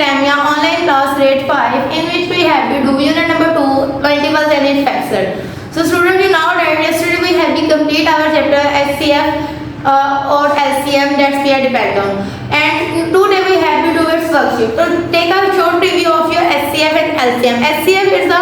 Lamia online class grade 5 in which we have to do unit number 2 multiples and its factors. So students, you now read yesterday we have been complete our chapter HCF or LCM that we are depend on, and today we have to do its worksheet. So take a short review of your HCF and LCM. HCF is the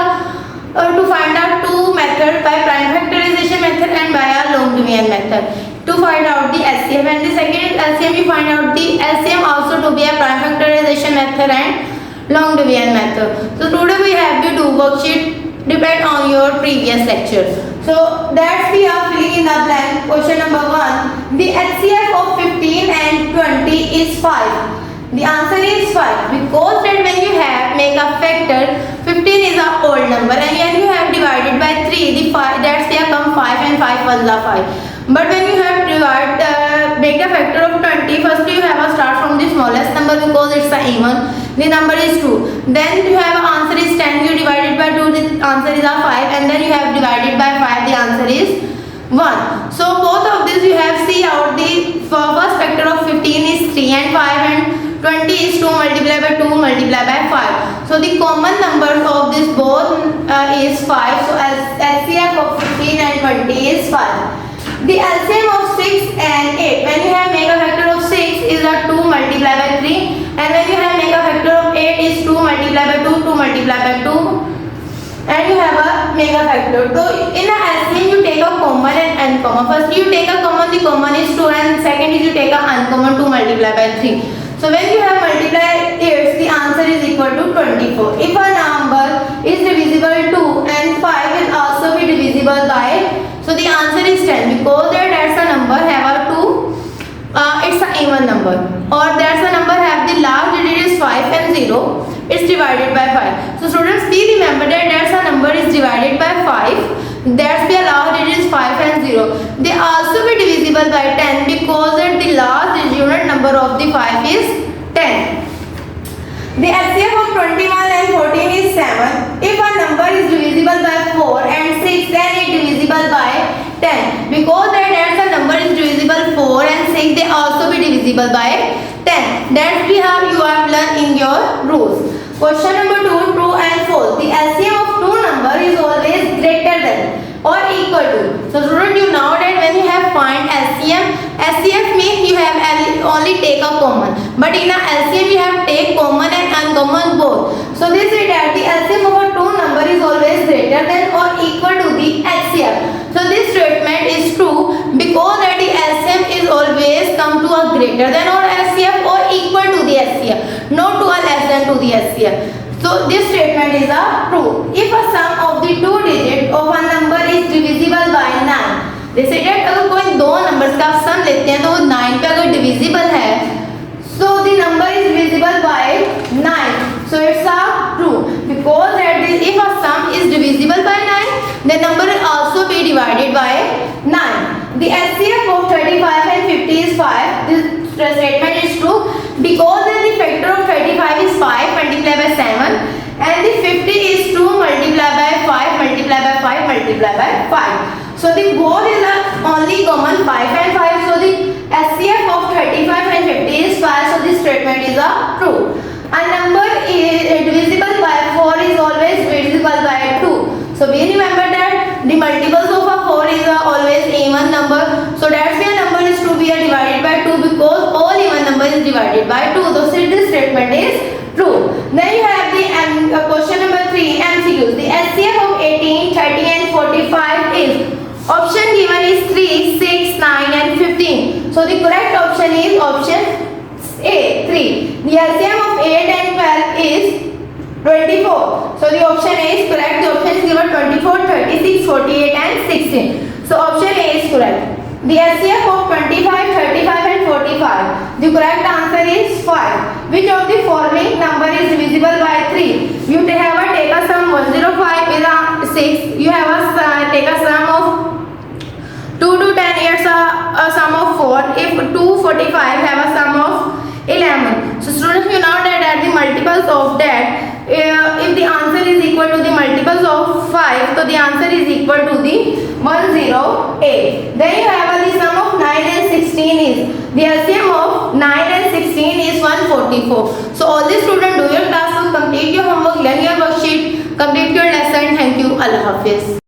to find out two methods by prime factorization method and by a long division method. To find out the HCF, and the second is LCM. We find out the LCM also to be a prime factorization method and long division method. So today we have to do worksheet depend on your previous lecture. So that we are filling in the blank. Question number 1. The HCF of 15 and 20 is 5. The answer is 5 because that when you have make a factor, 15 is a odd number, and when you have divided by 3, the 5 that's here come 5 and 5 was the 5. But when you have make a factor of 20, first you have a start from the smallest number because it's a even. The number is 2. Then you have answer is 10. You divided by 2, the answer is a 5, and then you have divided by 5, the answer is 1. So both of these you have see out the first factor of 15 is 3 and 5, and 20 is 2 multiplied by 2 multiplied by 5. So the common numbers of this both is 5. So LCM of 15 and 20 is 5. The LCM of 6 and 8, when you have make a factor of 6 is a 2 multiplied by 3, and when you have make a factor of 8 is 2 multiplied by 2, 2 multiplied by 2, and you have a make a factor. So in a LCM you take a common and uncommon. First you take a common, the common is 2, and second is you take a uncommon 2 multiplied by 3. So when you have multiplied 8, the answer is equal to 24. If a number is divisible 2 and 5 will also be divisible by, so the answer is 10 because that's a number have a 2, it's an even number, or that's a number have the last digit is 5 and 0, it's divided by 5. So students, please remember that that's a number is divided by 5, that's the last digit is 5 and 0. They also be divisible by 10 because that the last unit number of the 5 is 10. The LCM of 21 and 14 is 7. If a number is divisible by 4 and 6, then it is divisible by 10. Because that's a number is divisible 4 and 6, they also be divisible by 10. That we have you have learned in your rules. Question number 2, true and false. The LCM of two number is always greater than or equal to. So student, you know that when you have find LCM means you have only take a common, but in a LCM you have take common and uncommon both. So this is that the LCM of a two number is always greater than or equal to the LCM. So this statement is true because that the LCM is always come to a greater than or LCM or equal to the LCM, not to a less than to the LCM. So this statement is a true. If a sum of the two digits of a number is divisible by 9, they say that अगर कोई दो numbers का sum लेते हैं तो वो 9 पे अगर divisible है, so the number is divisible by 9. So it's a true because that if a sum is divisible by 9, the number will also be divided by 9. The LCM of 35 and 50 is 5. This statement is true because the factor of 35 is 5 multiplied by 7, and the 50 is 2 multiplied by 5 multiplied by 5 multiplied by 5. So the both is the only common 5 and 5. So the LCM of 35 and 50 is 5. So this statement is a true. A number is divisible by 4 is always divisible by 2. So we remember that the multiples of a 4 is always even number. So that's why a number is to be divided by 2 because all even number is divided by 2. So this statement is true. Then you have the question number 3, MCQs. The LCM of 18, 30 and 45 is, option given is 3, 6, 9 and 15. So the correct option is option A, 3. The LCM of 8 and 12 is 24. So the option A is correct. The option is given 24, 36, 48 and 16. So option A is correct. The LCM of 25, 35 and 45. The correct answer is 5. Which of the following number is divisible by 3? You have a take a sum 105 is a 6. You have a take a sum of 2 to 10 years a sum of 4. If 245 have a sum of 11. So students, you know that the multiples of that, if the answer is equal to the multiples of 5, so the answer is equal to the 108. Then you have the sum of 9 and 16 is, the LCM of 9 and 16 is 144. So all the students do your complete your lesson. Thank you. Allah Hafiz.